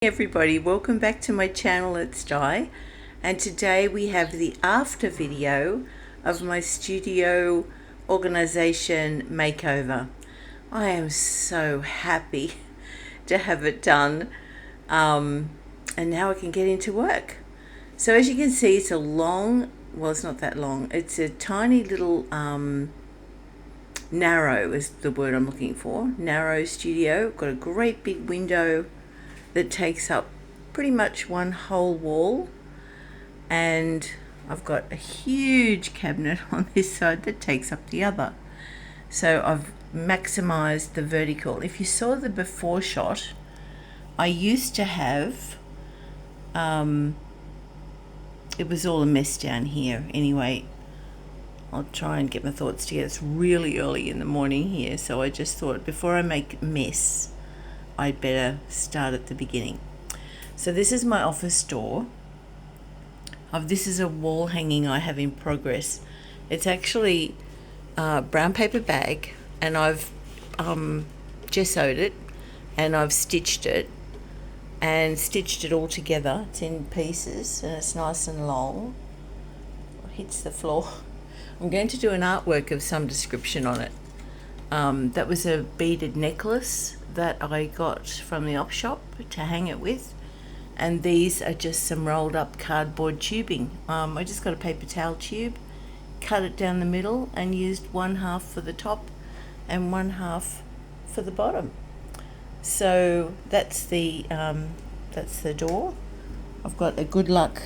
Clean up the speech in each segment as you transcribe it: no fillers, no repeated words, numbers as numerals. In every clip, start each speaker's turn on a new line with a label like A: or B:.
A: Everybody, welcome back to my channel. It's Di, and today we have the after video of my studio organization makeover. I am so happy to have it done, and now I can get into work. So as you can see, it's a long, well, it's not that long, it's a tiny little narrow is the word I'm looking for, narrow studio. Got a great big window that takes up pretty much one whole wall, and I've got a huge cabinet on this side that takes up the other. So I've maximized the vertical. If you saw the before shot, I used to have it was all a mess down here. Anyway, I'll try and get my thoughts together. It's really early in the morning here, so I just thought before I make a mess, I'd better start at the beginning. So this is my office door. This is a wall hanging I have in progress. It's actually a brown paper bag, and I've gessoed it, and I've stitched it all together. It's in pieces, and it's nice and long. It hits the floor. I'm going to do an artwork of some description on it. That was a beaded necklace that I got from the op shop to hang it with, and these are just some rolled up cardboard tubing. I just got a paper towel tube, cut it down the middle, and used one half for the top and one half for the bottom. So that's the door. I've got a good luck.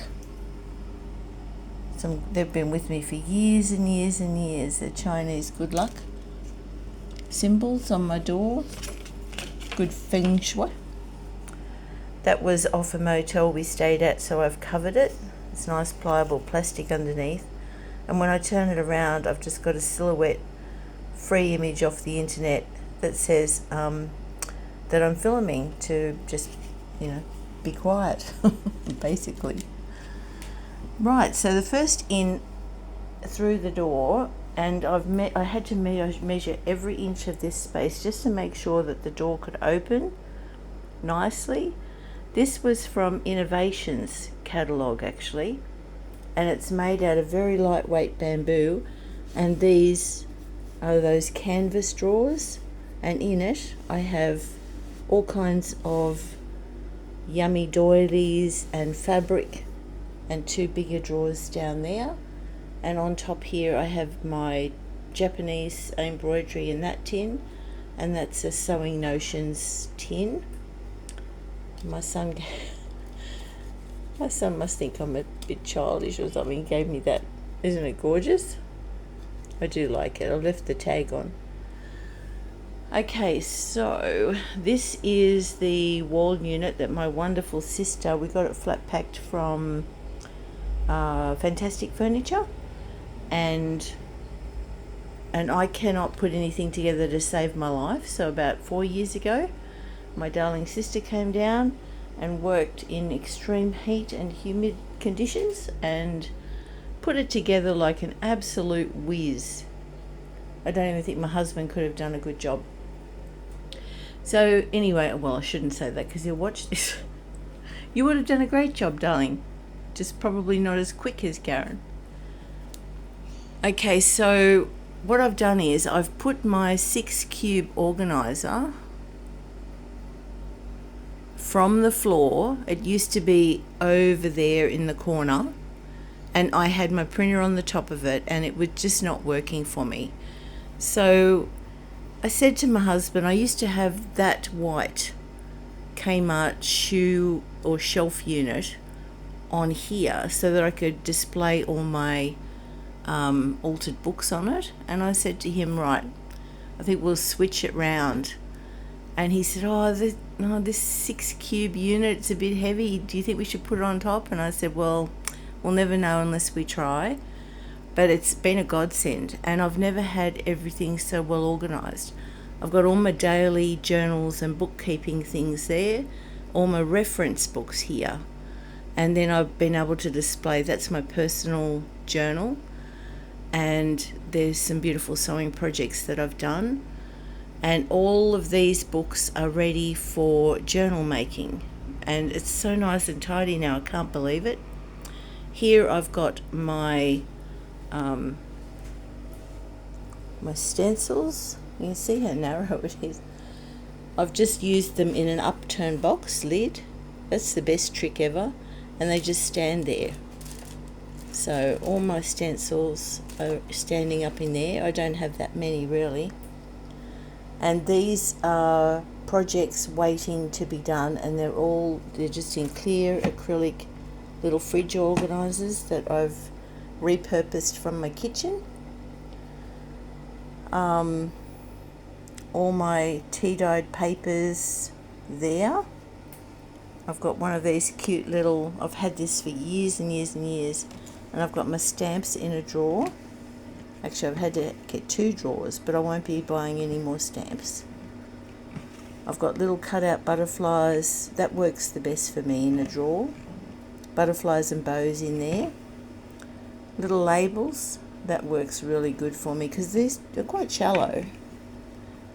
A: They've been with me for years and years and years. The Chinese good luck symbols on my door. Good feng shui. That was off a motel we stayed at, so I've covered it. It's nice pliable plastic underneath, and when I turn it around, I've just got a silhouette free image off the internet that says that I'm filming to just, be quiet, basically. Right, so the first in through the door, and I had to measure every inch of this space just to make sure that the door could open nicely. This was from Innovations catalogue actually, and it's made out of very lightweight bamboo, and these are those canvas drawers, and in it I have all kinds of yummy doilies and fabric, and two bigger drawers down there. And on top here I have my Japanese embroidery in that tin, and that's a Sewing Notions tin. My son must think I'm a bit childish or something. He gave me that. Isn't it gorgeous? I do like it. I've left the tag on. Okay, so this is the wall unit that my wonderful sister, we got it flat packed from Fantastic Furniture, and I cannot put anything together to save my life. So about 4 years ago, my darling sister came down and worked in extreme heat and humid conditions and put it together like an absolute whiz. I don't even think my husband could have done a good job. So anyway, well, I shouldn't say that because you'll watch this. You would have done a great job, darling. Just probably not as quick as Karen. Okay, so what I've done is I've put my 6 cube organizer from the floor. It used to be over there in the corner, and I had my printer on the top of it, and it was just not working for me. So I said to my husband, I used to have that white Kmart shoe or shelf unit on here so that I could display all my altered books on it, and I said to him, right, I think we'll switch it round. And he said, this 6 cube unit, it's a bit heavy, do you think we should put it on top? And I said, well, we'll never know unless we try, but it's been a godsend, and I've never had everything so well organized. I've got all my daily journals and bookkeeping things there, all my reference books here, and then I've been able to display, that's my personal journal, and there's some beautiful sewing projects that I've done, and all of these books are ready for journal making. and it's so nice and tidy now, I can't believe it. Here I've got my my stencils. You can see how narrow it is. I've just used them in an upturned box lid. That's the best trick ever, and they just stand there. So all my stencils are standing up in there. I don't have that many really, and these are projects waiting to be done, and they're just in clear acrylic little fridge organisers that I've repurposed from my kitchen. All my tea-dyed papers there. I've got one of these cute little, I've had this for years and years and years, and I've got my stamps in a drawer. Actually, I've had to get 2 drawers, but I won't be buying any more stamps. I've got little cutout butterflies. That works the best for me in a drawer. Butterflies and bows in there. Little labels. That works really good for me because they're quite shallow.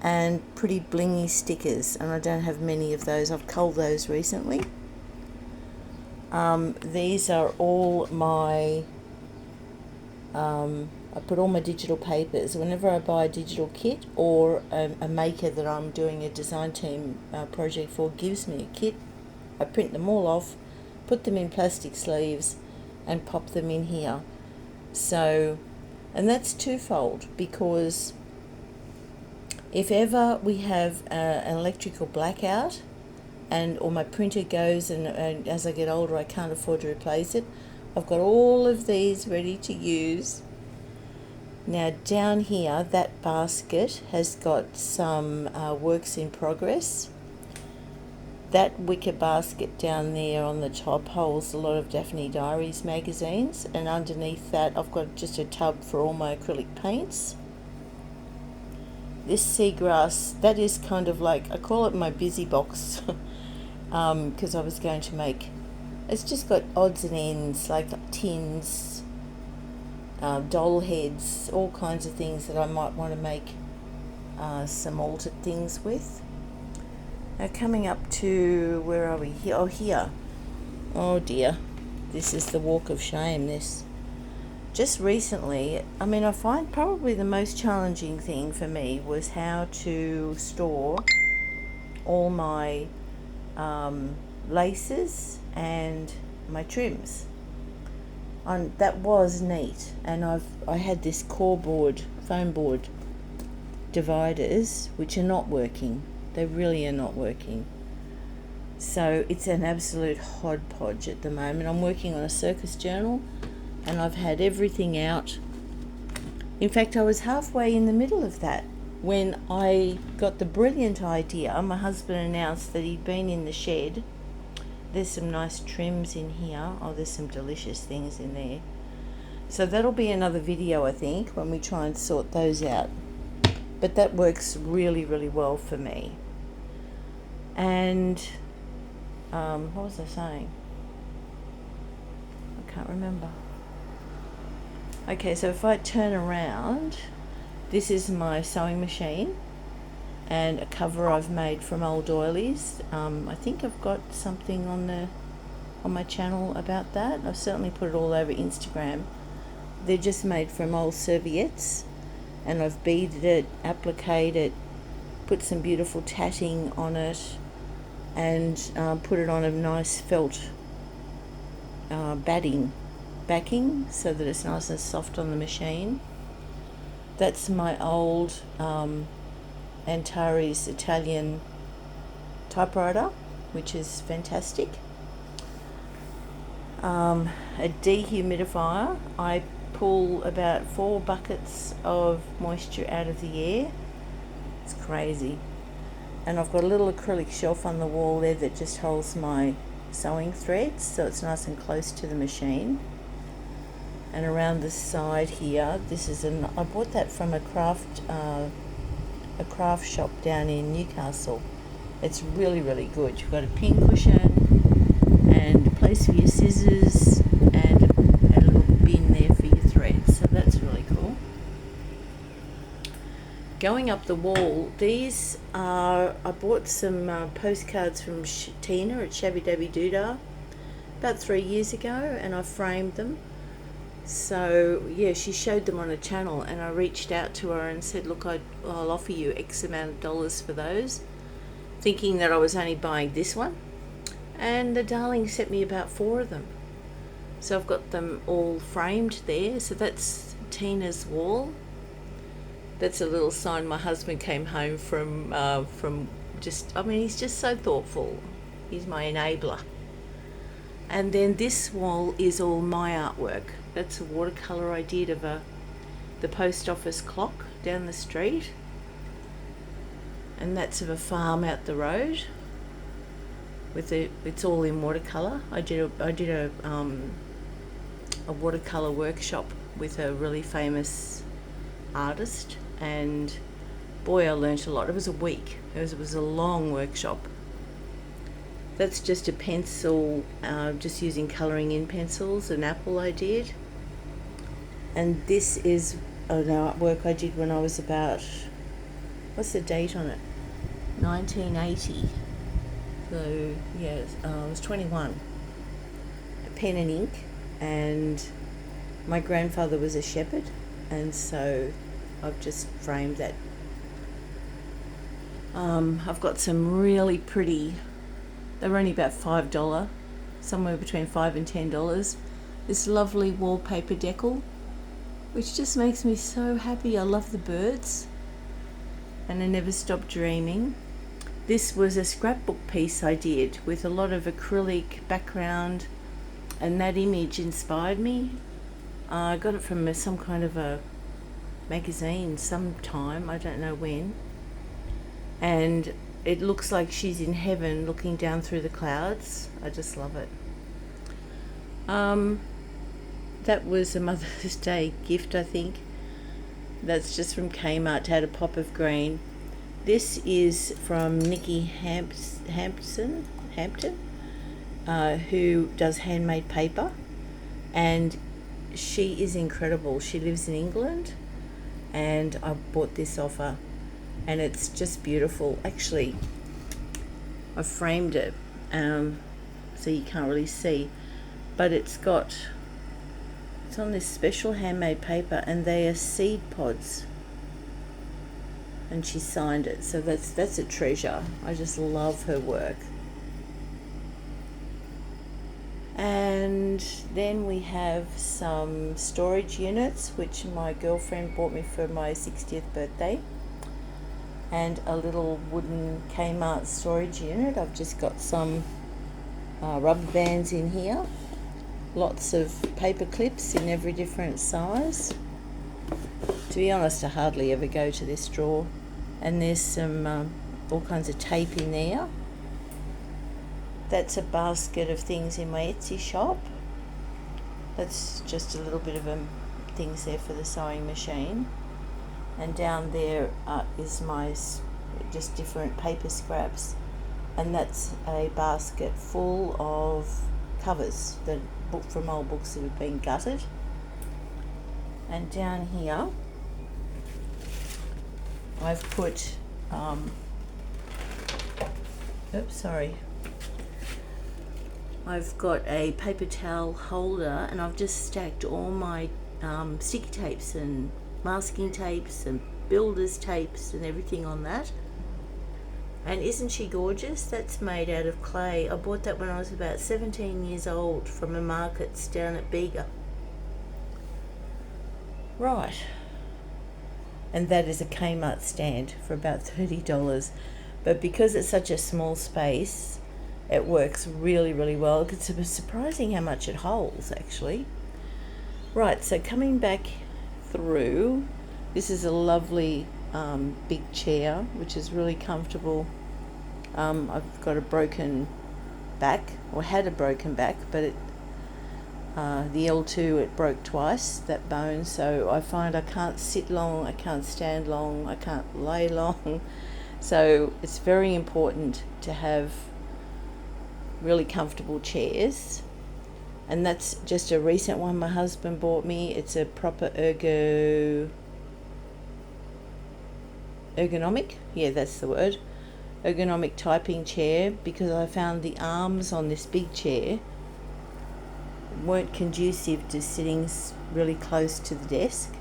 A: And pretty blingy stickers, and I don't have many of those. I've culled those recently. These are all my I put all my digital papers. Whenever I buy a digital kit or a maker that I'm doing a design team project for gives me a kit, I print them all off, put them in plastic sleeves and pop them in here. So, and that's twofold, because if ever we have an electrical blackout or my printer goes and as I get older I can't afford to replace it, I've got all of these ready to use. Now down here, that basket has got some works in progress. That wicker basket down there on the top holds a lot of Daphne Diaries magazines, and underneath that I've got just a tub for all my acrylic paints. This seagrass, that is kind of like, I call it my busy box, because I was going to make, it's just got odds and ends like tins, doll heads, all kinds of things that I might want to make some altered things with. Now coming up to, where are we? Here. Oh, here. Oh dear, this is the walk of shame, this. Just recently, I mean, I find probably the most challenging thing for me was how to store all my laces and my trims. That was neat, and I had this foam board dividers which are not working. They really are not working. So it's an absolute hodgepodge at the moment. I'm working on a circus journal, and I've had everything out. In fact, I was halfway in the middle of that when I got the brilliant idea. My husband announced that he'd been in the shed. There's some nice trims in here. Oh, there's some delicious things in there. So that'll be another video, I think, when we try and sort those out. But that works really, really well for me. And what was I saying? I can't remember. Okay, so if I turn around, this is my sewing machine and a cover I've made from old doilies. I think I've got something on my channel about that. I've certainly put it all over Instagram. They're just made from old serviettes, and I've beaded it, appliqued it, put some beautiful tatting on it, and put it on a nice felt backing so that it's nice and soft on the machine. That's my old Antares Italian typewriter, which is fantastic. A dehumidifier. I pull about 4 buckets of moisture out of the air. It's crazy. And I've got a little acrylic shelf on the wall there that just holds my sewing threads, so it's nice and close to the machine. And around the side here, I bought that from a craft shop down in Newcastle. It's really, really good. You've got a pin cushion and a place for your scissors and a little bin there for your threads. So that's really cool. going up the wall, these are, I bought some postcards from Tina at Shabby Dabby Doodah about 3 years ago, and I framed them. So yeah, she showed them on a channel, and I reached out to her and said, look, I'll offer you X amount of dollars for those, thinking that I was only buying this one. And the darling sent me about 4 of them. So I've got them all framed there. So that's Tina's wall. That's a little sign my husband came home from just, I mean, he's just so thoughtful. He's my enabler. And then this wall is all my artwork. That's a watercolour I did of the post office clock down the street. And that's of a farm out the road. It's all in watercolour. I did a watercolour workshop with a really famous artist, and boy, I learnt a lot. It was a week. It was a long workshop. That's just a pencil, just using colouring in pencils, an apple I did. And this is an artwork I did when I was about, what's the date on it? 1980. So yeah, I was 21. A pen and ink, and my grandfather was a shepherd, and so I've just framed that. I've got some really pretty, they were only about $5, somewhere between $5 and $10. This lovely wallpaper decal, which just makes me so happy. I love the birds, and I never stop dreaming. This was a scrapbook piece I did with a lot of acrylic background, and that image inspired me. I got it from some kind of a magazine sometime, I don't know when, and it looks like she's in heaven looking down through the clouds. I just love it. That was a Mother's Day gift, I think. That's just from Kmart, to add a pop of green. This is from Nikki Hampton, who does handmade paper, and she is incredible. She lives in England, and I bought this off her, and it's just beautiful. Actually, I framed it so you can't really see, but it's on this special handmade paper, and they are seed pods, and she signed it. So that's a treasure. I just love her work. And then we have some storage units, which my girlfriend bought me for my 60th birthday, and a little wooden Kmart storage unit. I've just got some rubber bands in here, lots of paper clips in every different size. To be honest, I hardly ever go to this drawer. And there's some all kinds of tape in there. That's a basket of things in my Etsy shop. That's just a little bit of things there for the sewing machine. And down there is my just different paper scraps. And that's a basket full of covers, the book from old books that have been gutted. And down here, I've put, I've got a paper towel holder, and I've just stacked all my sticky tapes and masking tapes and builder's tapes and everything on that. And isn't she gorgeous? That's made out of clay. I bought that when I was about 17 years old from a markets down at Bega. Right. And that is a Kmart stand for about $30. But because it's such a small space, it works really, really well. It's surprising how much it holds, actually. Right, so coming back through, this is a lovely big chair, which is really comfortable. I've got a broken back, or had a broken back, but the L2, it broke twice, that bone, so I find I can't sit long, I can't stand long, I can't lay long. So it's very important to have really comfortable chairs. And that's just a recent one my husband bought me. It's a proper ergonomic, yeah, that's the word, ergonomic typing chair, because I found the arms on this big chair weren't conducive to sitting really close to the desk.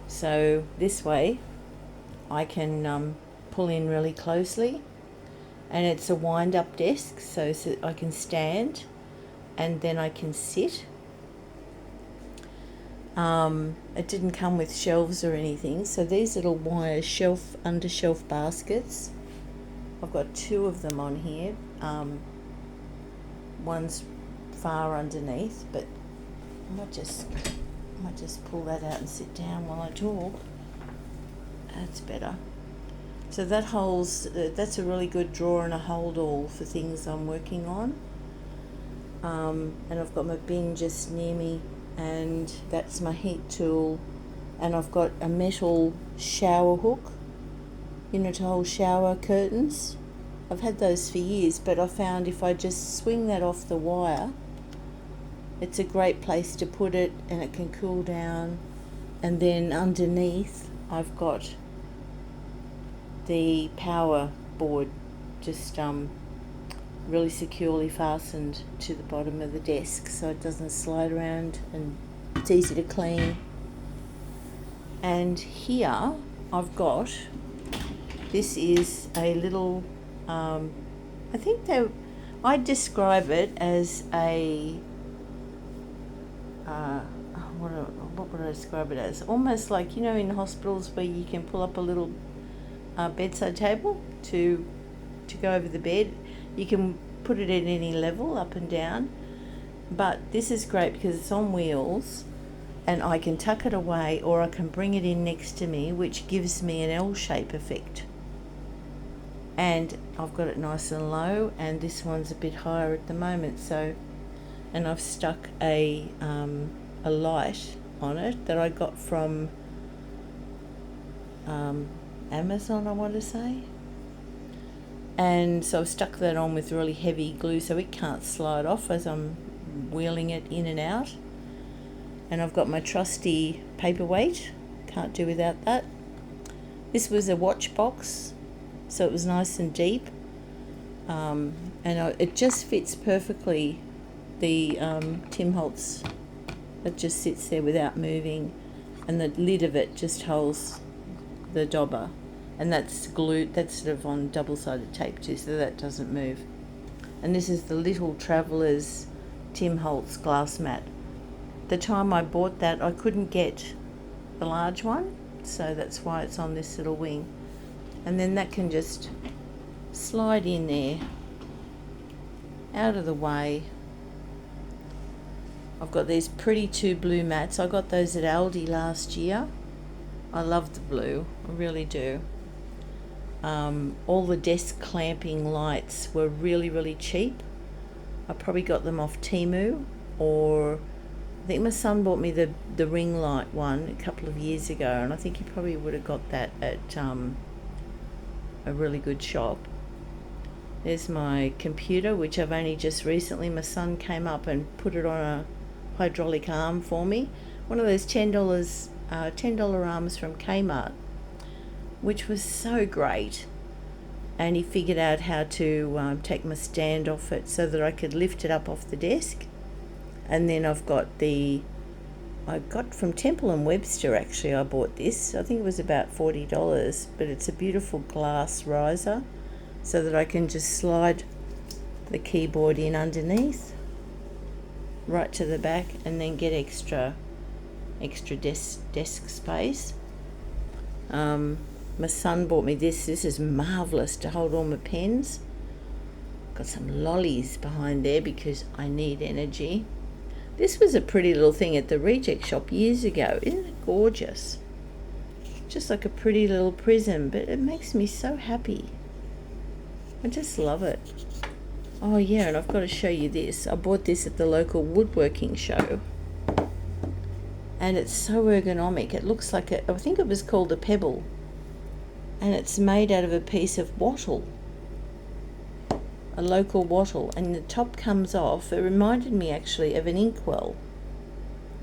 A: So this way I can pull in really closely, and it's a wind-up desk, so I can stand and then I can sit. It didn't come with shelves or anything, so these little wire under shelf baskets, I've got 2 of them on here. One's far underneath, but I might just pull that out and sit down while I talk. That's better. So that holds, that's a really good drawer and a hold all for things I'm working on. And I've got my bin just near me, and that's my heat tool, and I've got a metal shower hook, to hold shower curtains. I've had those for years, but I found if I just swing that off the wire, it's a great place to put it, and it can cool down. And then underneath I've got the power board just really securely fastened to the bottom of the desk, so it doesn't slide around, and it's easy to clean. And here I've got, this is a little, I'd describe it as a, what would I describe it as? Almost like, in hospitals where you can pull up a little bedside table to go over the bed. You can put it at any level, up and down, but this is great because it's on wheels, and I can tuck it away or I can bring it in next to me, which gives me an L-shape effect. And I've got it nice and low, and this one's a bit higher at the moment, so, and I've stuck a light on it that I got from Amazon, I want to say. And so I've stuck that on with really heavy glue so it can't slide off as I'm wheeling it in and out. And I've got my trusty paperweight, can't do without that. This was a watch box, so it was nice and deep, and it just fits perfectly the Tim Holtz. It just sits there without moving, and the lid of it just holds the dobber, and that's glued, that's sort of on double-sided tape too, so that doesn't move. And this is the Little Traveller's Tim Holtz glass mat. The time I bought that, I couldn't get the large one, so that's why it's on this little wing. And then that can just slide in there, out of the way. I've got these pretty 2 blue mats. I got those at Aldi last year. I love the blue, I really do. All the desk clamping lights were really, really cheap. I probably got them off Temu, or I think my son bought me the ring light one a couple of years ago, and I think he probably would have got that at a really good shop. There's my computer, which I've only just recently, my son came up and put it on a hydraulic arm for me. One of those $10 arms from Kmart, which was so great. And he figured out how to take my stand off it so that I could lift it up off the desk. And then I've got I got from Temple & Webster, actually. I bought this, I think it was about $40, but it's a beautiful glass riser so that I can just slide the keyboard in underneath right to the back, and then get extra desk space. My son bought me this is marvellous to hold all my pens. Got some lollies behind there because I need energy. This was a pretty little thing at the reject shop years ago. Isn't it gorgeous? Just like a pretty little prism, but it makes me so happy. I just love it. Oh yeah, and I've got to show you this. I bought this at the local woodworking show. And it's so ergonomic. It looks like I think it was called a pebble. And it's made out of a piece of wattle. A local wattle, and the top comes off. It reminded me actually of an inkwell,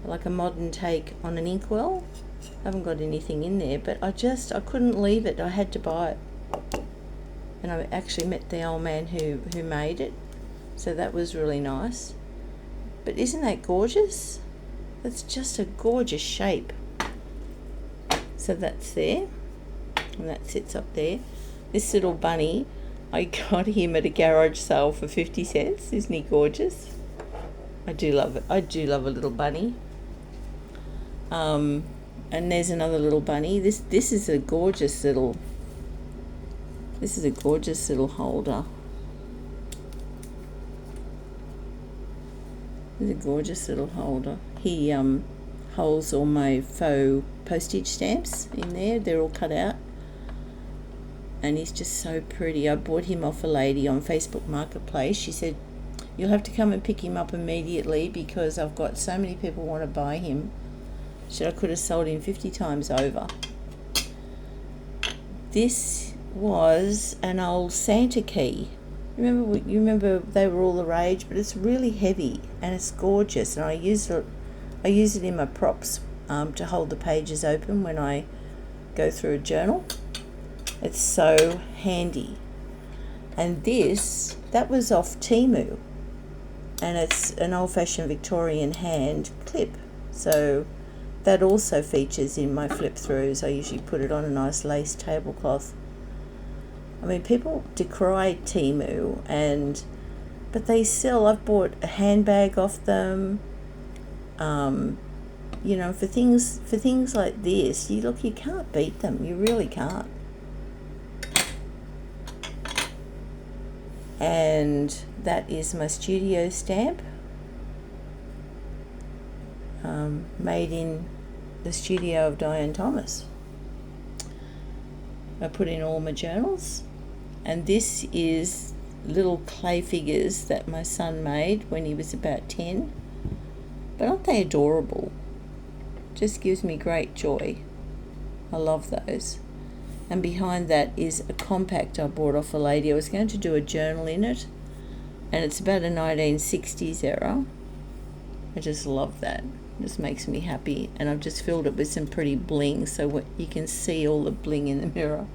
A: like a modern take on an inkwell. I haven't got anything in there, but I couldn't leave it. I had to buy it. And I actually met the old man who made it, so that was really nice. But isn't that gorgeous? That's just a gorgeous shape. So that's there, and that sits up there. This little bunny, I got him at a garage sale for 50 cents. Isn't he gorgeous? I do love it. I do love a little bunny. And there's another little bunny. This is a gorgeous little holder. It's a gorgeous little holder. He holds all my faux postage stamps in there. They're all cut out. And he's just so pretty. I bought him off a lady on Facebook Marketplace. She said, "You'll have to come and pick him up immediately because I've got so many people want to buy him." She said I could have sold him 50 times over. This was an old Santa key. You remember they were all the rage, but it's really heavy and it's gorgeous, and I use it in my props to hold the pages open when I go through a journal. It's so handy. And that was off Temu, and it's an old-fashioned Victorian hand clip, so that also features in my flip throughs. I usually put it on a nice lace tablecloth. I mean, people decry Temu, but they sell. I've bought a handbag off them. For things like this, you can't beat them. You really can't. And that is my studio stamp, made in the studio of Diane Thomas. I put in all my journals, and this is little clay figures that my son made when he was about 10. But aren't they adorable? Just gives me great joy. I love those. And behind that is a compact I bought off a lady. I was going to do a journal in it, and it's about a 1960s era. I just love that. It just makes me happy. And I've just filled it with some pretty bling, so you can see all the bling in the mirror.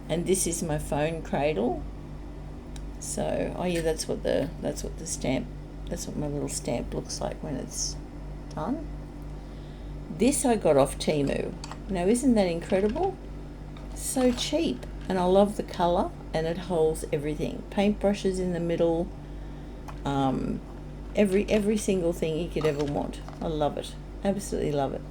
A: And this is my phone cradle. So, that's what my little stamp looks like when it's done. This I got off Temu. Now, isn't that incredible? So cheap, and I love the colour, and it holds everything. Paintbrushes in the middle, every single thing you could ever want. I love it, absolutely love it.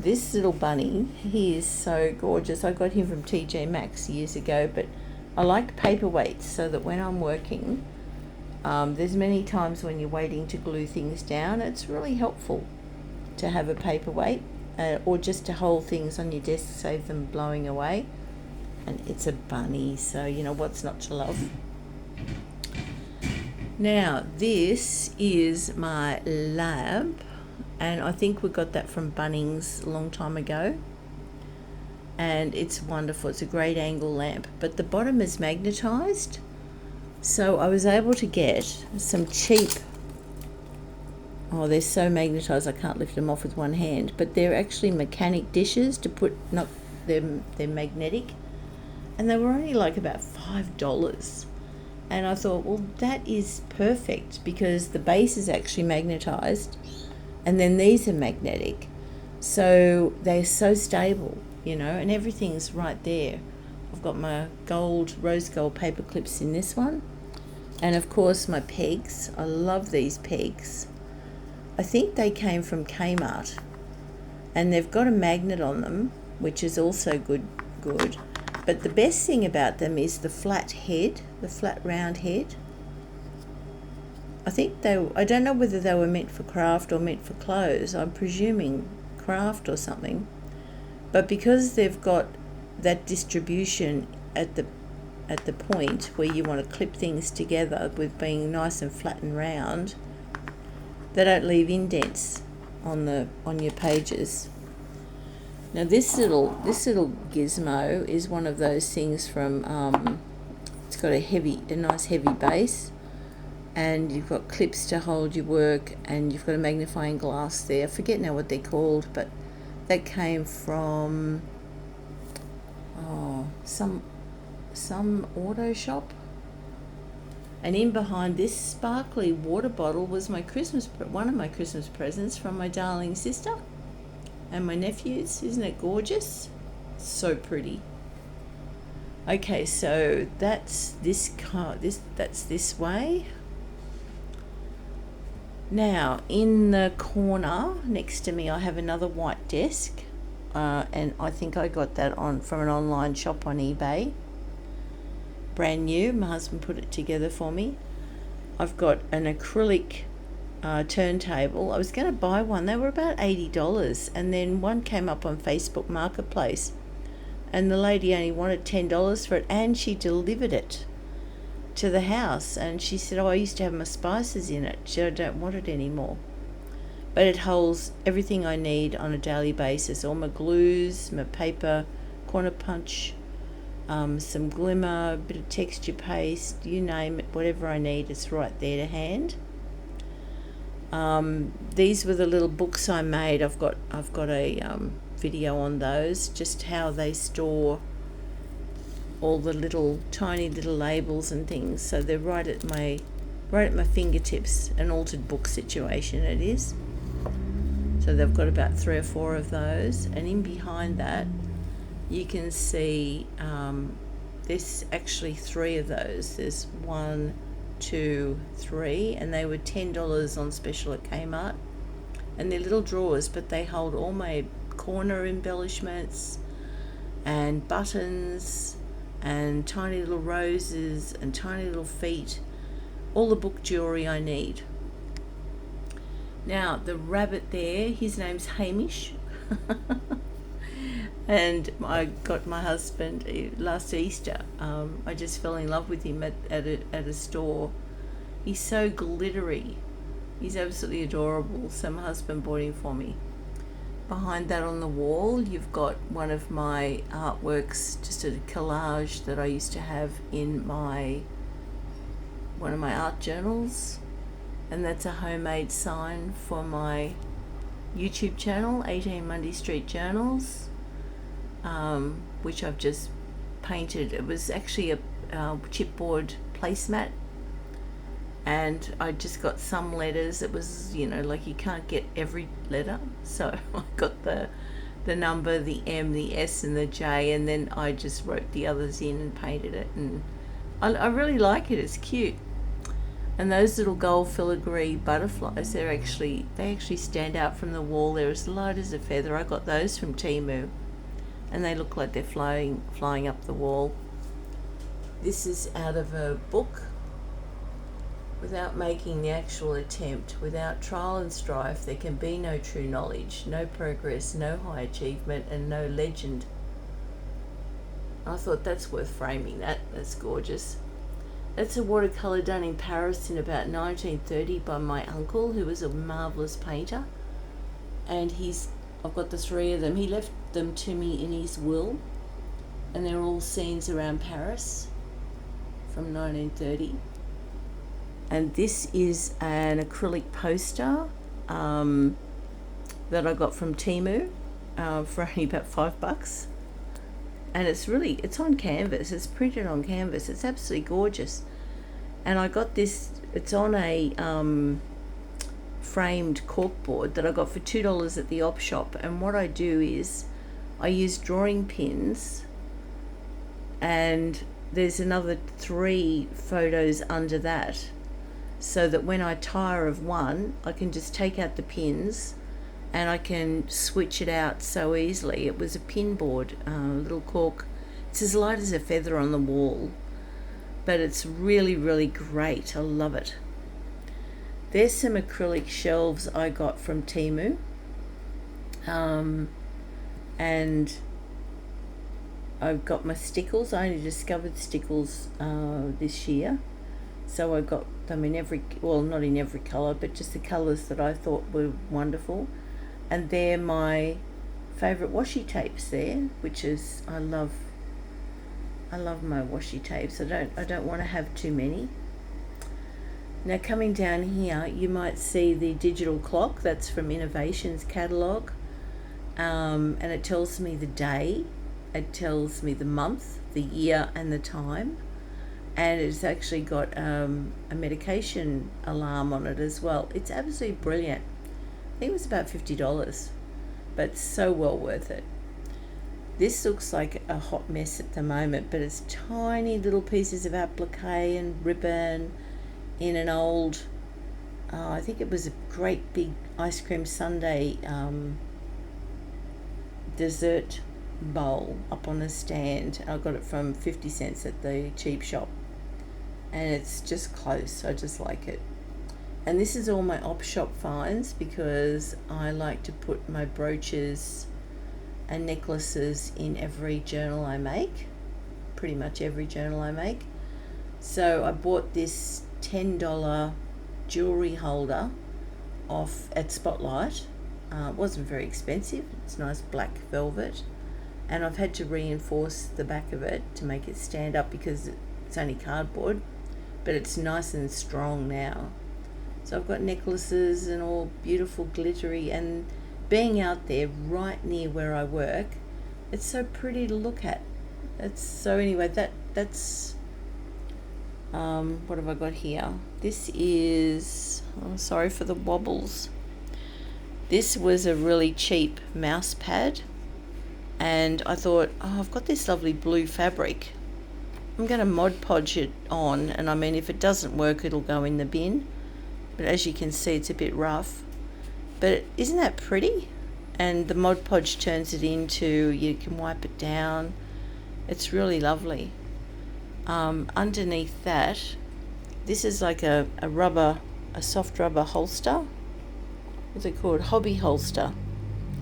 A: This little bunny, he is so gorgeous. I got him from TJ Maxx years ago, but I like paperweights so that when I'm working, there's many times when you're waiting to glue things down, it's really helpful to have a paperweight. Or just to hold things on your desk, save them blowing away. And it's a bunny, so what's not to love. Now, this is my lamp, and I think we got that from Bunnings a long time ago. And it's wonderful. It's a great angle lamp, but the bottom is magnetized. So I was able to get some cheap. Oh, they're so magnetized I can't lift them off with one hand, but they're actually mechanic dishes to put, they're magnetic, and they were only like about $5. And I thought, well, that is perfect because the base is actually magnetized, and then these are magnetic, so they're so stable, and everything's right there. I've got my rose gold paper clips in this one, and of course my pegs. I love these pegs. I think they came from Kmart, and they've got a magnet on them, which is also good. But the best thing about them is the flat round head. I don't know whether they were meant for craft or meant for clothes. I'm presuming craft or something. But because they've got that distribution at the point where you want to clip things together with being nice and flat and round, they don't leave indents on your pages. Now this little gizmo is one of those things from. It's got a nice heavy base, and you've got clips to hold your work, and you've got a magnifying glass there. I forget now what they're called, but that came from some auto shop. And in behind this sparkly water bottle was one of my Christmas presents from my darling sister and my nephews. Isn't it gorgeous? So pretty. Okay, so that's this way. Now, in the corner next to me, I have another white desk, and I think I got that from an online shop on eBay. Brand new. My husband put it together for me. I've got an acrylic turntable. I was going to buy one. They were about $80, and then one came up on Facebook Marketplace, and the lady only wanted $10 for it, and she delivered it to the house. And she said, I used to have my spices in it, so I don't want it anymore. But it holds everything I need on a daily basis, all my glues, my paper, corner punch, some glimmer, a bit of texture paste, you name it, whatever I need, it's right there to hand. These were the little books I made. I've got a video on those, just how they store all the tiny little labels and things. So they're right at my fingertips. An altered book situation it is. So they've got about 3 or 4 of those, and in behind that you can see there's actually 3 of those. There's 1, 2, 3, and they were $10 on special at Kmart. And they're little drawers, but they hold all my corner embellishments and buttons and tiny little roses and tiny little feet, all the book jewelry I need. Now, the rabbit there, his name's Hamish. And I got my husband last Easter. I just fell in love with him at a store. He's so glittery. He's absolutely adorable. So my husband bought him for me. Behind that on the wall, you've got one of my artworks, just a collage that I used to have in one of my art journals. And that's a homemade sign for my YouTube channel, 18 Mundy Street Journals, which I've just painted. It was actually a chipboard placemat, and I just got some letters. It was, like you can't get every letter, so I got the number, the M, the S, and the J, and then I just wrote the others in and painted it, and I really like it. It's cute. And those little gold filigree butterflies, they actually stand out from the wall. They're as light as a feather. I got those from Temu, and they look like they're flying up the wall. This is out of a book. Without making the actual attempt, without trial and strife, there can be no true knowledge, no progress, no high achievement, and no legend. I thought that's worth framing. That's gorgeous. That's a watercolour done in Paris in about 1930 by my uncle, who was a marvellous painter. And I've got the 3 of them. He left them to me in his will, and they're all scenes around Paris from 1930. And this is an acrylic poster that I got from Temu for only about $5. And it's on canvas. It's printed on canvas. It's absolutely gorgeous. And I got this, it's on a framed corkboard that I got for $2 at the op shop. And what I do is I use drawing pins, and there's another 3 photos under that, so that when I tire of one, I can just take out the pins and I can switch it out so easily. It was a pin board, little cork. It's as light as a feather on the wall, but it's really, really great. I love it. There's some acrylic shelves I got from Temu, and I've got my stickles. I only discovered stickles this year, so I got them in not in every colour, but just the colours that I thought were wonderful. And they're my favourite washi tapes there, which is, I love my washi tapes. I don't want to have too many. Now coming down here, you might see the digital clock. That's from Innovations catalogue, and it tells me the day, it tells me the month, the year and the time, and it's actually got a medication alarm on it as well. It's absolutely brilliant. I think it was about $50, but so well worth it. This looks like a hot mess at the moment, but it's tiny little pieces of applique and ribbon in an old, I think it was a great big ice cream sundae dessert bowl up on a stand. I got it from 50 cents at the cheap shop, and it's just close. I just like it. And this is all my op shop finds, because I like to put my brooches and necklaces in every journal I make, pretty much every journal I make. So I bought this $10 jewelry holder off at Spotlight. It wasn't very expensive. It's nice black velvet, and I've had to reinforce the back of it to make it stand up because it's only cardboard, but it's nice and strong now. So I've got necklaces and all beautiful glittery, and being out there right near where I work, it's so pretty to look at. Anyway, that's what have I got here? This is, sorry for the wobbles. This was a really cheap mouse pad, and I thought, I've got this lovely blue fabric. I'm going to Mod Podge it on, and I mean, if it doesn't work, it'll go in the bin. But as you can see, it's a bit rough. But isn't that pretty? And the Mod Podge turns it into, you can wipe it down. It's really lovely. Underneath that, this is like a soft rubber holster. What's it called? Hobby holster.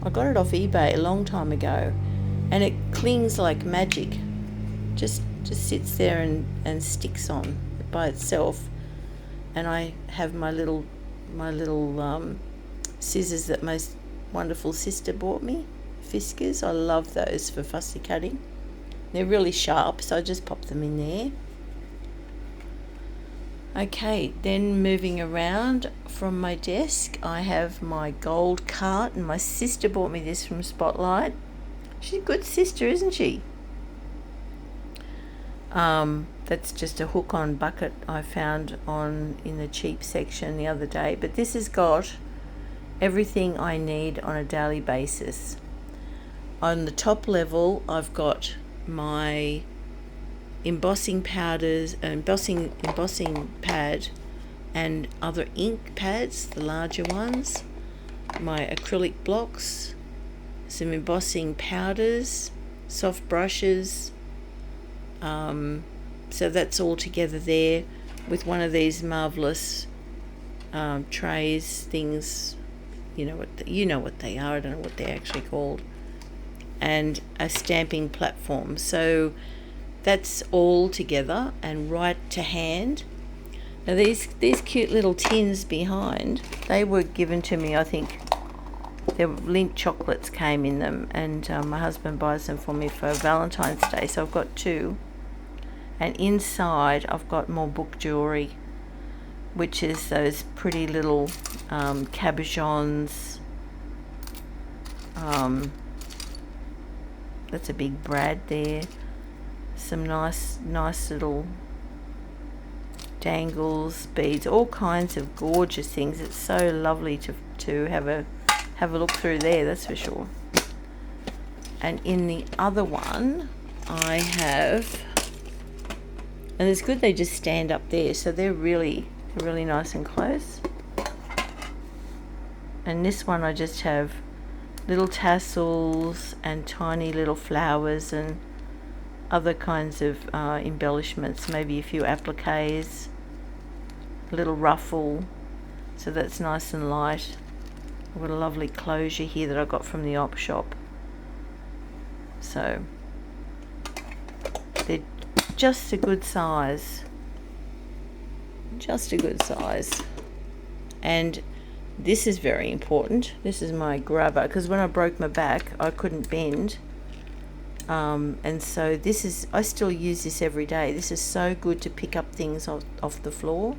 A: I got it off eBay a long time ago, and it clings like magic. Just sits there and sticks on by itself. And I have my little scissors that my wonderful sister bought me, Fiskars. I love those for fussy cutting. They're really sharp, so I just pop them in there. Okay, then moving around from my desk, I have my gold cart, and my sister bought me this from Spotlight. She's a good sister, isn't she? That's just a hook-on bucket I found in the cheap section the other day. But this has got everything I need on a daily basis. On the top level, I've got my embossing powders, embossing pad, and other ink pads, the larger ones, my acrylic blocks, some embossing powders, soft brushes. So that's all together there, with one of these marvelous trays things. You know what they are. I don't know what they're actually called. And a stamping platform. So that's all together and right to hand. Now these cute little tins behind, they were given to me, I think. Their Lindt chocolates came in them, and my husband buys them for me for Valentine's Day. So I've got two. And inside I've got more book jewelry, which is those pretty little cabochons. That's a big brad there. Some nice little dangles, beads, all kinds of gorgeous things. It's so lovely to have a look through there, that's for sure. And in the other one, I have, and it's good they just stand up there, so they're really nice and close. And this one I just have little tassels and tiny little flowers and other kinds of embellishments, maybe a few appliques, a little ruffle, so that's nice and light. I've got a lovely closure here that I got from the op shop. So they're just a good size. And this is very important. This is my grabber, because when I broke my back I couldn't bend, and so I still use this every day. This is so good to pick up things off the floor.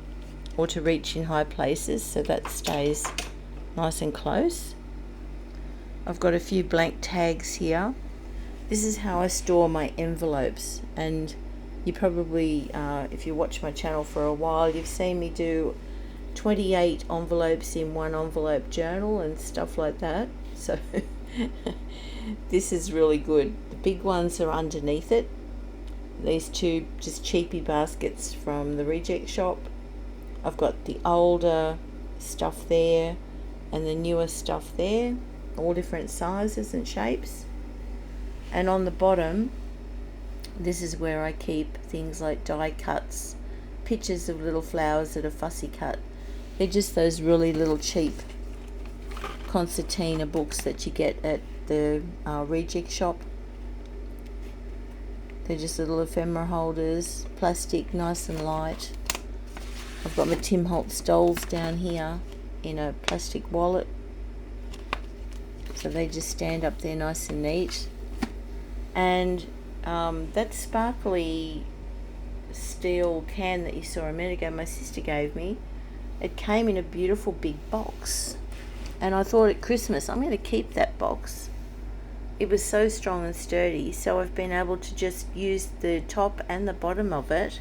A: or to reach in high places, so that stays nice and close. I've got a few blank tags here. This is how I store my envelopes, and you probably, if you watch my channel for a while, you've seen me do 28 envelopes in one envelope journal and stuff like that. So this is really good. The big ones are underneath it. These two just cheapy baskets from the reject shop. I've got the older stuff there and the newer stuff there, all different sizes and shapes. And on the bottom, this is where I keep things like die cuts, pictures of little flowers that are fussy cut. They're just those really little cheap concertina books that you get at the reject shop. They're just little ephemera holders, plastic, nice and light. I've got my Tim Holtz dolls down here in a plastic wallet, so they just stand up there nice and neat. And that sparkly steel can that you saw a minute ago, my sister gave me, it came in a beautiful big box, and I thought at Christmas I'm going to keep that box. It was so strong and sturdy, so I've been able to just use the top and the bottom of it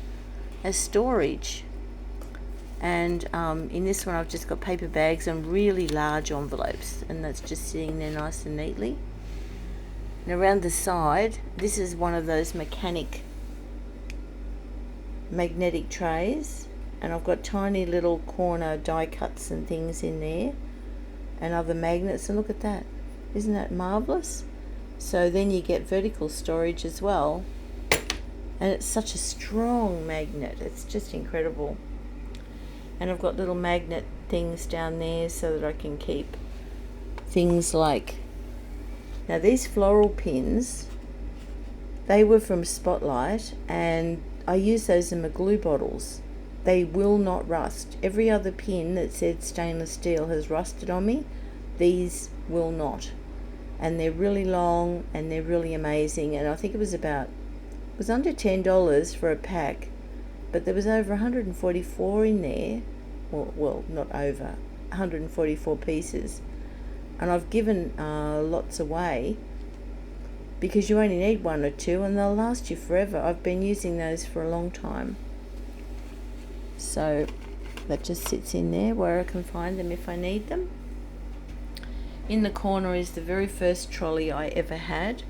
A: as storage. And in this one I've just got paper bags and really large envelopes, and that's just sitting there nice and neatly. And around the side, this is one of those magnetic trays, and I've got tiny little corner die cuts and things in there and other magnets, and look at that, isn't that marvelous? So then you get vertical storage as well, and it's such a strong magnet, it's just incredible. And I've got little magnet things down there so that I can keep things like, now these floral pins, they were from Spotlight, and I use those in my glue bottles. They will not rust. Every other pin that said stainless steel has rusted on me. These will not. And they're really long and they're really amazing. And I think it was under $10 for a pack, but there was over 144 in there. Well, not over, 144 pieces. And I've given lots away because you only need one or two and they'll last you forever. I've been using those for a long time. So that just sits in there where I can find them if I need them. In the corner is the very first trolley I ever had,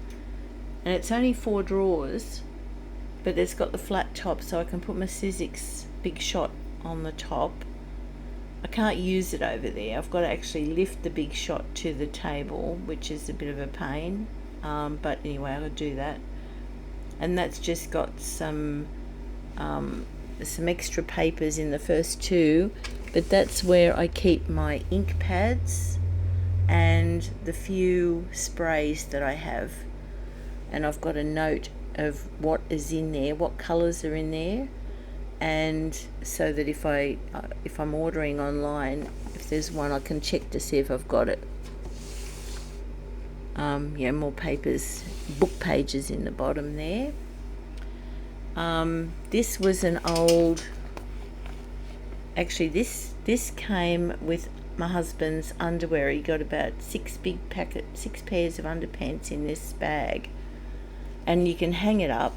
A: and it's only 4 drawers, but it's got the flat top so I can put my xxxx Big Shot on the top. I can't use it over there. I've got to actually lift the Big Shot to the table, which is a bit of a pain, but anyway, I'll do that. And that's just got some extra papers in the first 2, but that's where I keep my ink pads and the few sprays that I have. And I've got a note of what is in there, what colours are in there, and so that if I'm ordering online, if there's one, I can check to see if I've got it. More papers, book pages in the bottom there. This was an old, actually this came with my husband's underwear. He got about 6 pairs of underpants in this bag, and you can hang it up,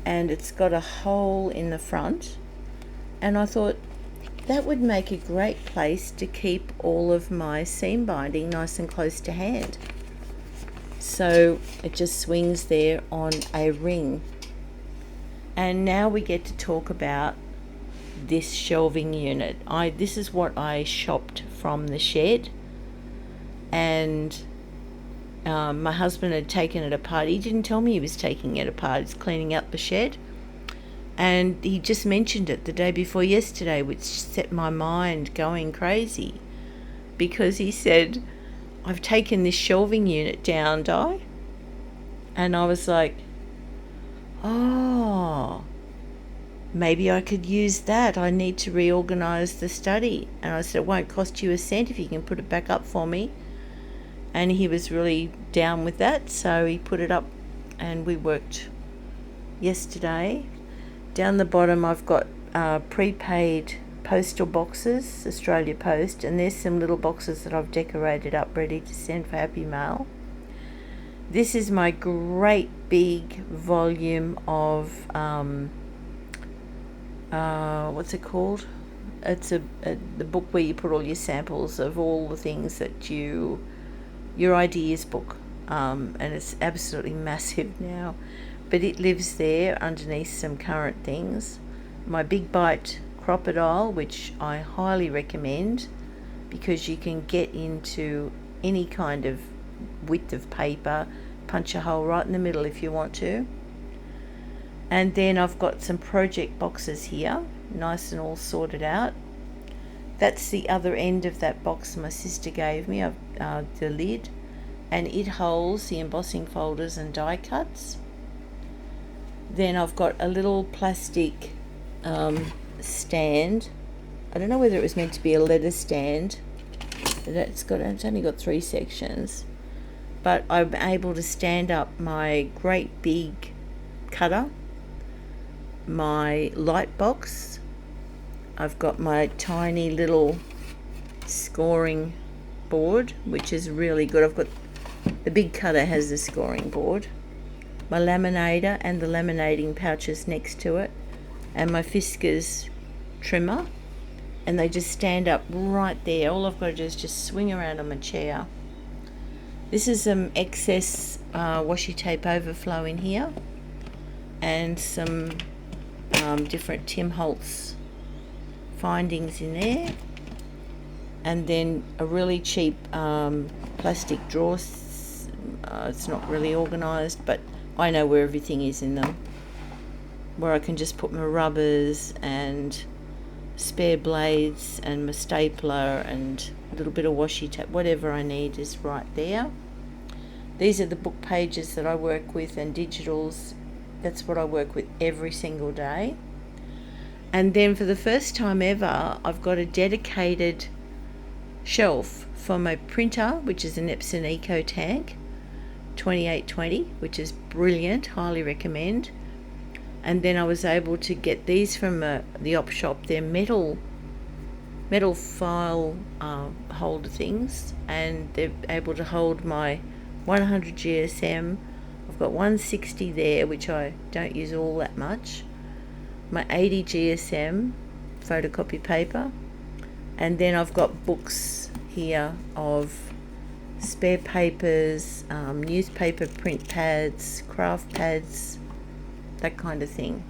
A: and it's got a hole in the front, and I thought that would make a great place to keep all of my seam binding nice and close to hand. So it just swings there on a ring. And now we get to talk about this shelving unit. This is what I shopped from the shed, and my husband had taken it apart. He didn't tell me he was taking it apart. He's cleaning up the shed, and he just mentioned it the day before yesterday, which set my mind going crazy, because he said, I've taken this shelving unit down, Di. And I was like, oh, maybe I could use that. I need to reorganize the study. And I said, it won't cost you a cent if you can put it back up for me. And he was really down with that, so he put it up, and we worked yesterday. Down the bottom I've got prepaid postal boxes, Australia Post, and there's some little boxes that I've decorated up ready to send for Happy Mail. This is my great big volume of what's it called? It's the book where you put all your samples of all the things that your ideas book, and it's absolutely massive now, but it lives there underneath some current things. My Big Bite Crocodile, which I highly recommend because you can get into any kind of width of paper, punch a hole right in the middle if you want to. And then I've got some project boxes here, nice and all sorted out. That's the other end of that box my sister gave me, the lid, and it holds the embossing folders and die cuts. Then I've got a little plastic stand. I don't know whether it was meant to be a letter stand. It's only got 3 sections, but I'm able to stand up my great big cutter, my light box. I've got my tiny little scoring board, which is really good. I've got the big cutter has the scoring board, my laminator and the laminating pouches next to it, and my Fiskars trimmer, and they just stand up right there. All I've got to do is just swing around on my chair. This is some excess washi tape overflow in here, and some different Tim Holtz findings in there, and then a really cheap plastic drawer. It's not really organised, but I know where everything is in them, where I can just put my rubbers and spare blades and my stapler and a little bit of washi tape. Whatever I need is right there. These are the book pages that I work with, and digitals. That's what I work with every single day. And then for the first time ever, I've got a dedicated shelf for my printer, which is an Epson Eco Tank 2820, which is brilliant, highly recommend. And then I was able to get these from the op shop. They're metal file holder things, and they're able to hold my 100 GSM. I've got 160 there, which I don't use all that much. My 80 GSM photocopy paper, and then I've got books here of spare papers, newspaper print pads, craft pads, that kind of thing.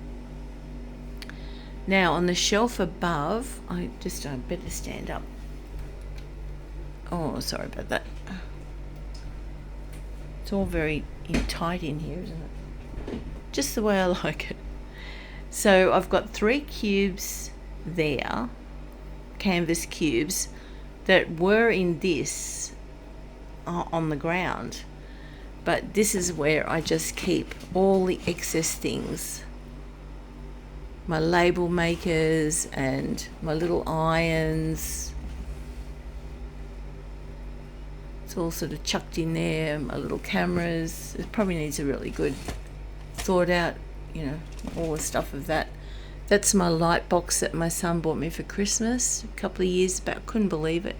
A: Now on the shelf above, I better stand up. Oh, sorry about that. It's all very tight in here, isn't it? Just the way I like it. So I've got 3 cubes there, canvas cubes, that were in this on the ground. But this is where I just keep all the excess things. My label makers and my little irons. It's all sort of chucked in there. My little cameras. It probably needs a really good thought out, all the stuff of that. That's my light box that my son bought me for Christmas a couple of years back. Couldn't believe it.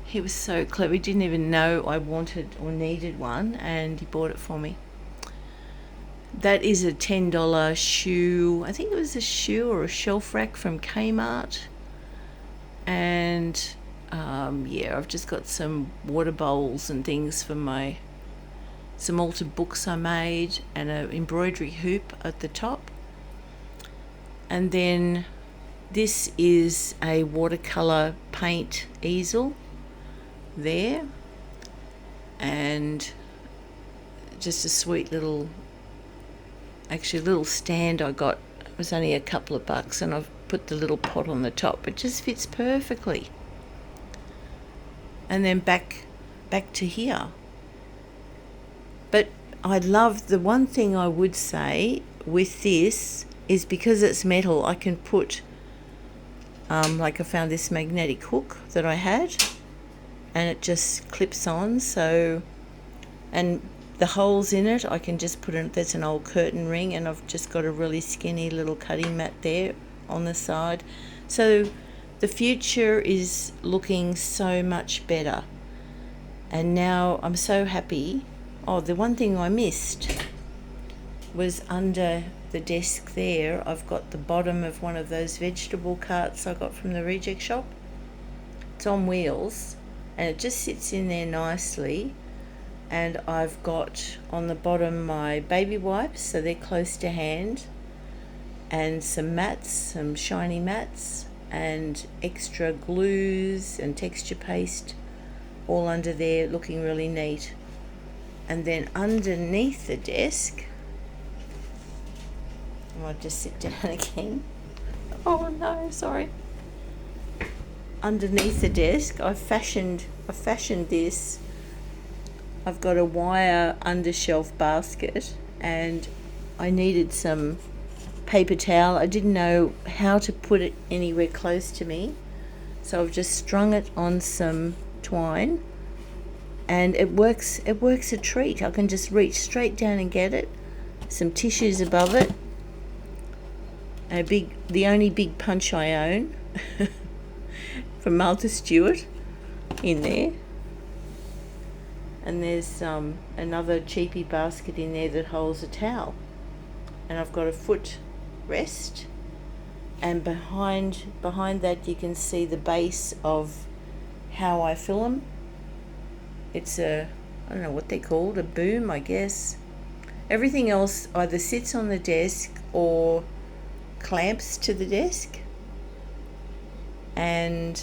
A: He was so clever. He didn't even know I wanted or needed one, and he bought it for me. That is a $10 shoe. I think it was a shoe or a shelf rack from Kmart. And I've just got some water bowls and things for some altered books I made, and an embroidery hoop at the top. And then this is a watercolor paint easel there, and just a sweet little stand I got. It was only a couple of bucks, and I've put the little pot on the top. It just fits perfectly. And then back to here. But I love, the one thing I would say with this is because it's metal, I can put like I found this magnetic hook that I had, and it just clips on. So, and the holes in it, I can just put in, there's an old curtain ring, and I've just got a really skinny little cutting mat there on the side. So the future is looking so much better. And now I'm so happy. Oh, the one thing I missed was under the desk there. I've got the bottom of one of those vegetable carts I got from the reject shop. It's on wheels and it just sits in there nicely. And I've got on the bottom my baby wipes, so they're close to hand, and some mats, some shiny mats, and extra glues and texture paste all under there, looking really neat. And then underneath the desk, I might just sit down again. Oh no, sorry. Underneath the desk, I've fashioned this. I've got a wire undershelf basket, and I needed some paper towel. I didn't know how to put it anywhere close to me, so I've just strung it on some twine, and it works a treat. I can just reach straight down and get it. Some tissues above it. The only big punch I own from Martha Stewart in there. And there's another cheapy basket in there that holds a towel. And I've got a foot rest. And behind that you can see the base of how I film. It's I don't know what they're called, a boom, I guess. Everything else either sits on the desk or clamps to the desk. And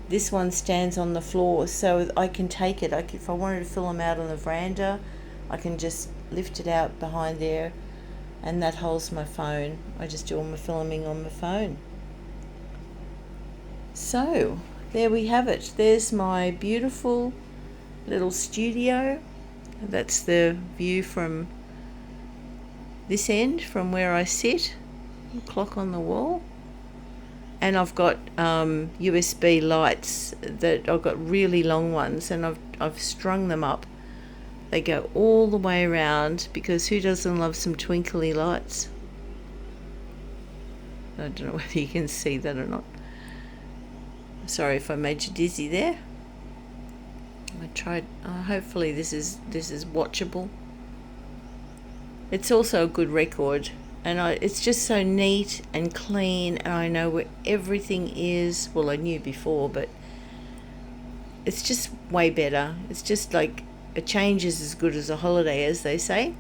A: this one stands on the floor, so I can take it. If I wanted to film out on the veranda, I can just lift it out behind there, and that holds my phone. I just do all my filming on my phone. So, there we have it. There's my beautiful little studio. That's the view from this end, from where I sit. Clock on the wall. And I've got USB lights that I've got really long ones, and I've strung them up. They go all the way around, because who doesn't love some twinkly lights? I don't know whether you can see that or not. Sorry if I made you dizzy there. I tried. Hopefully this is watchable. It's also a good record. And it's just so neat and clean, and I know where everything is. Well, I knew before, but it's just way better. It's just like a change is as good as a holiday, as they say.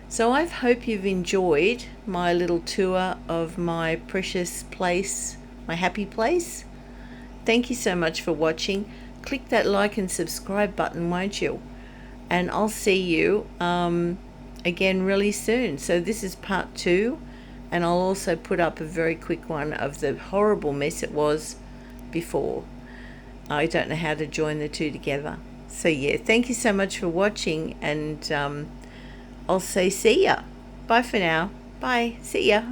A: So I hope you've enjoyed my little tour of my precious place, my happy place. Thank you so much for watching. Click that like and subscribe button, won't you? And I'll see you again really soon. So this is part 2, and I'll also put up a very quick one of the horrible mess it was before. I don't know how to join the two together. So yeah, thank you so much for watching, and I'll say see ya. Bye for now. Bye. See ya.